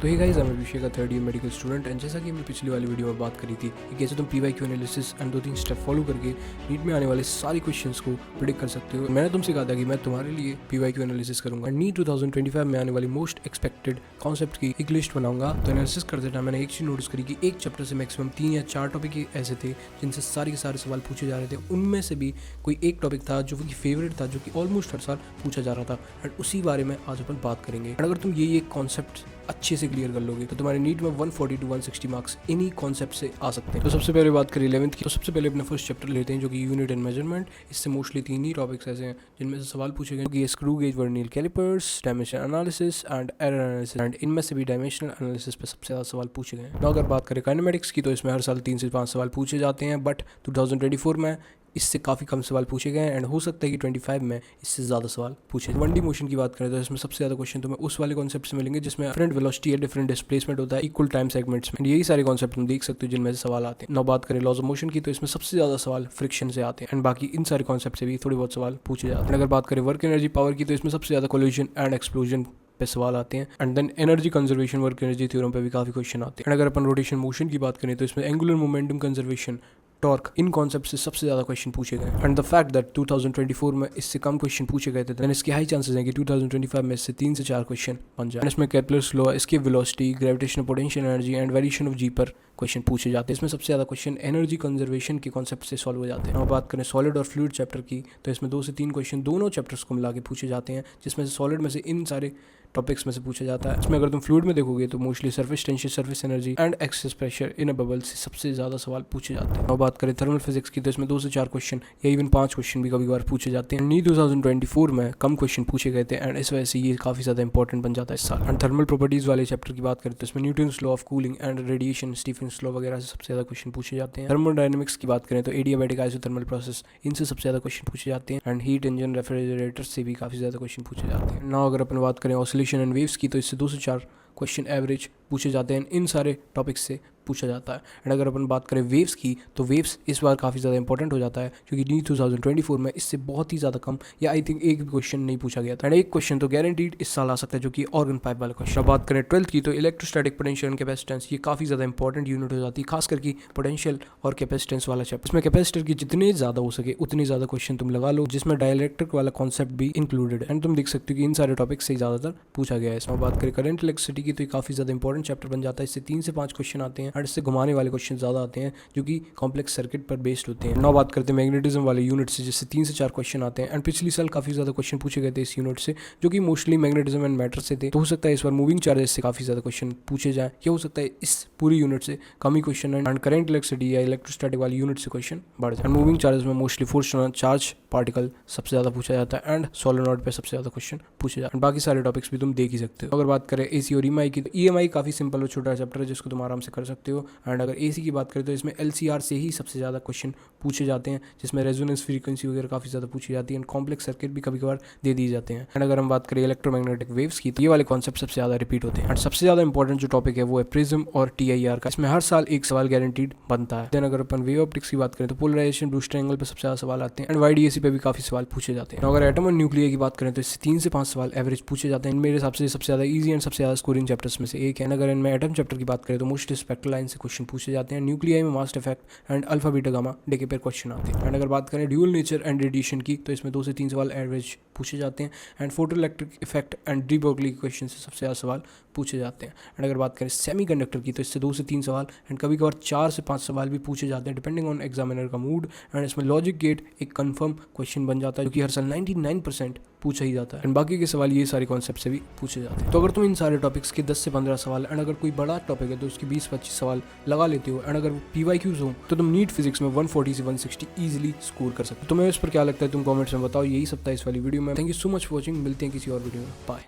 तो hey guys, मैं अभिषेक का third year medical student and जैसा कि हमने पिछली वाली वीडियो में बात करी थी कि कैसे तुम PYQ analysis and 2-3 step follow करके नीट में आने वाले सारी क्वेश्चंस को प्रिडिक्ट कर सकते हो। मैंने तुमसे कहा था कि मैं तुम्हारे लिए PYQ एनालिसिस करूंगा। नीट 2025 में आने वाली मोस्ट एक्सपेक्टेड कॉन्सेप्ट की एक लिस्ट बनाऊंगा। तो एनालिसिस करते टाइम मैंने एक चीज नोटिस करी कि एक चैप्टर से मैक्सिमम 3 या 4 टॉपिक ऐसे थे जिनसे सारे के सारे सवाल पूछे जा रहे थे। उनमें से भी कोई एक टॉपिक था जो कि फेवरेट था, जो कि ऑलमोस्ट हर साल पूछा जा रहा था एंड उसी बारे में आज अपन बात करेंगे। अगर तुम ये कॉन्सेप्ट अच्छे से क्लियर कर लोगे तो तुम्हारे नीट में 140 to 160 मार्क्स इन्हीं कॉन्सेप्ट से आ सकते हैं। तो सबसे पहले बात करें 11th की, तो सबसे पहले अपना फर्स्ट चैप्टर लेते हैं जो कि यूनिट एंड मेजरमेंट। इससे मोस्टली 3 ही टॉपिक्स ऐसे हैं जिनमें से सवाल पूछे गए कि screw gauge vernier calipers, dimensional analysis and error analysis and इनमें से भी डायमेंशनल एनालिसिस पे सबसे ज़्यादा सवाल पूछे गए हैं। अगर बात करें काइनेमेटिक्स की तो इसमें हर साल 3 से 5 सवाल पूछे जाते हैं, बट 2024 में इससे काफ़ी कम सवाल पूछे गए हैं एंड हो सकता है कि 25 में इससे ज़्यादा सवाल पूछे। 1D मोशन की बात करें तो इसमें सबसे ज़्यादा क्वेश्चन तुम्हें उस वाले कॉन्सेप्ट से मिलेंगे जिसमें डिफरेंट वेलोसिटी या डिफरेंट डिस्प्लेसमेंट होता है इक्वल टाइम सेगमेंट्स में। यही सारे कॉन्सेप्ट तुम देख सकते हो जिनमें से सवाल आते हैं। now बात करें लॉज ऑफ मोशन की तो इसमें सबसे ज़्यादा सवाल फ्रिक्शन से आते हैं एंड बाकी इन सारे कॉन्सेप्ट से भी थोड़े बहुत सवाल पूछे जाते हैं। अगर बात करें वर्क एनर्जी पावर की तो इसमें सबसे ज़्यादा कोलिजन एंड एक्सप्लोजन पे सवाल आते हैं and then energy conservation work energy theorem पे भी काफ़ी क्वेश्चन आते हैं। एंड अगर अपन रोटेशन मोशन की बात करें तो इसमें एंगुलर मोमेंटम कंजर्वेशन, टॉर्क, इन कॉन्सेप्ट से सबसे ज़्यादा क्वेश्चन पूछे गए एंड द फैक्ट दैट 2024 में इससे कम क्वेश्चन पूछे गए थे देन इसके हाई चांसेस हैं कि 2025 में इससे 3 से 4 क्वेश्चन बन जाए। इसमें केपलर्स लॉ, इसकी velocity, gravitational potential energy and variation of g पर क्वेश्चन पूछे जाते हैं। इसमें सबसे ज़्यादा क्वेश्चन एनर्जी कंजर्वेशन के कॉन्सेप्ट से सॉल्व हो जाते हैं। और बात करें सॉलिड और फ्लूइड चैप्टर की तो इसमें 2 से 3 क्वेश्चन दोनों चैप्टर्स को मिला के पूछे जाते हैं, जिसमें से सॉलिड में से इन सारे टॉपिक्स में से पूछा जाता है। इसमें अगर तुम फ्लूइड में देखोगे तो mostly surface tension, surface energy and excess pressure in a bubble से सबसे ज़्यादा सवाल पूछे जाते हैं। और बात करें थर्मल फिजिक्स की तो इसमें 2 से 4 क्वेश्चन या इवन 5 क्वेश्चन भी कभी बार पूछे जाते हैं। नीट 2024 में कम क्वेश्चन पूछे गए थे एंड इस वजह से ये काफ़ी ज़्यादा इंपॉर्टेंट बन जाता है इस साल। एंड थर्मल प्रॉपर्टीज़ वाले चैप्टर की बात करें तो इसमें Newton's law of cooling and radiation, Stephen's law वगैरह से सबसे ज़्यादा क्वेश्चन पूछे जाते हैं। थर्मोडायनेमिक्स की बात करें तो एडियाबैटिक आइसोथर्मल प्रोसेस, इनसे सबसे ज़्यादा क्वेश्चन पूछे जाते हैं एंड हीट इंजन, रेफ्रिजरेटर से भी काफ़ी ज़्यादा क्वेश्चन पूछे जाते हैं। ना अगर अपन बात करें ऑसिलेशन एंड वेव्स की तो इससे 2 से 4 क्वेश्चन एवरेज पूछे जाते हैं, इन सारे टॉपिक्स से पूछा जाता है। एंड अगर अपन बात करें वेव्स की तो वेव्स इस बार काफ़ी ज़्यादा इंपॉर्टेंट हो जाता है क्योंकि नीट 2024 में इससे बहुत ही ज़्यादा कम या आई थिंक एक भी क्वेश्चन नहीं पूछा गया था एंड एक क्वेश्चन तो गारंटीड इस साल आ सकता है जो कि ऑर्गन पाइप वाला क्वेश्चन। बात करें 12th की तो इलेक्ट्रोस्टैटिक पोटेंशियल एंड कैपेसिटेंस, ये काफ़ी ज़्यादा इंपॉर्टेंट यूनिट हो जाती है, खास करके पोटेंशियल और कैपेसिटेंस वाला चैप्टर। इसमें कैपेसिटर की जितने ज़्यादा हो सके उतने ज़्यादा क्वेश्चन तुम लगा लो, जिसमें डायइलेक्ट्रिक वाला कॉन्सेप्ट भी इंक्लूडेड है एंड तुम देख सकते हो कि इन सारे टॉपिक से ज़्यादातर पूछा गया है। इसमें बात करें करंट इलेक्ट्रिसिटी की तो काफ़ी ज़्यादा इंपॉर्टेंट चैप्टर बन जाता है। इससे 3 से 5 क्वेश्चन आते हैं और इससे घुमाने वाले क्वेश्चन ज़्यादा आते हैं जो कि कॉम्प्लेक्स सर्किट पर बेस्ड होते हैं। नौ बात करते हैं मैग्नेटिज्म वाले यूनिट से, जिससे 3 से 4 क्वेश्चन आते हैं एंड पिछली साल काफ़ी ज़्यादा क्वेश्चन पूछे गए थे इस यूनिट से जो कि मोस्टली मैग्नेटिज्म एंड मैटर से थे। तो हो सकता है इस बार मूविंग चार्जेस से काफ़ी ज़्यादा क्वेश्चन पूछे जाए या हो सकता है इस पूरी यूनिट से कम ही क्वेश्चन एंड करंट इलेक्ट्रिसिटी या इलेक्ट्रोस्टैटिक वाली यूनिट से क्वेश्चन बढ़ जाए। मूविंग चार्जेस में मोस्टली फोर्स चार्ज पार्टिकल सबसे ज़्यादा पूछा जाता है एंड सोलेनॉइड पे सबसे ज़्यादा क्वेश्चन पूछे जाते हैं। बाकी सारे टॉपिक्स भी तुम देख ही सकते हो। अगर बात करें AC और EMI की तो EMI काफ़ी सिंपल और छोटा चैप्टर है जिसको तुम आराम से कर सकते हो एंड अगर AC की बात करें तो इसमें LCR से ही सबसे ज़्यादा क्वेश्चन पूछे जाते हैं, जिसमें रेजोनेंस फ्रीक्वेंसी वगैरह काफ़ी ज़्यादा पूछी जाती है एंड कॉम्प्लेक्स सर्किट भी कभी कभार दे दिए जाते हैं। एंड अगर हम बात करें इलेक्ट्रोमैग्नेटिक वेव्स की तो ये वाले कॉन्सेप्ट सबसे ज़्यादा रिपीट होते हैं एंड सबसे ज़्यादा इंपॉर्टेंट जो टॉपिक है वो है प्रिज्म और TIR का। इसमें हर साल एक सवाल गारंटीड बनता है। देन अगर अपन वेव ऑप्टिक्स की बात करें तो पोलराइजेशन, ब्रूस्टर एंगल पर सबसे ज़्यादा सवाल आते हैं एंड YDAC पे भी काफ़ी सवाल पूछे जाते हैं। अगर एटम और न्यूक्लियर की बात करें तो इससे 3 से 5 सवाल एवरेज पूछे जाते हैं। मेरे हिसाब से सबसे ज़्यादा ईजी एंड सबसे ज़्यादा स्कोरिंग चैप्टर्स में से एक है। अगर इनमें एटम चैप्टर की बात करें तो मोस्टली स्पेक्ट्रल लाइन से क्वेश्चन पूछे जाते हैं। न्यूक्लियर में mass effect and alpha beta gamma decay पर क्वेश्चन आते हैं। एंड अगर बात करें ड्यूअल नेचर एंड रेडिएशन की तो इसमें 2 से 3 सवाल एवरेज पूछे जाते हैं and photo electric effect and de Broglie question से सबसे ज़्यादा सवाल पूछे जाते हैं। एंड अगर बात करें सेमीकंडक्टर की तो इससे 2 से 3 सवाल एंड कभी कभार 4 से 5 सवाल भी पूछे जाते हैं डिपेंडिंग ऑन एग्जामिनर का मूड। एंड इसमें लॉजिक गेट एक कंफर्म क्वेश्चन बन जाता है जो कि हर साल 99% पूछा ही जाता है एंड बाकी के सवाल ये सारे कॉन्सेप्ट से भी पूछे जाते हैं। तो अगर तुम इन सारे टॉपिक्स के 10 से 15 सवाल एंड अगर कोई बड़ा टॉपिक है तो उसके 20-25 सवाल लगा लेते हो एंड अगर PYQs हो तो तुम नीट फिजिक्स में 140 से 160 इजीली स्कोर कर सकते हो। तुम्हें इस पर क्या लगता है तुम कमेंट्स में बताओ। यही सब था इस वाली वीडियो में। Thank you so much for watching. मिलते हैं किसी और वीडियो में। बाय।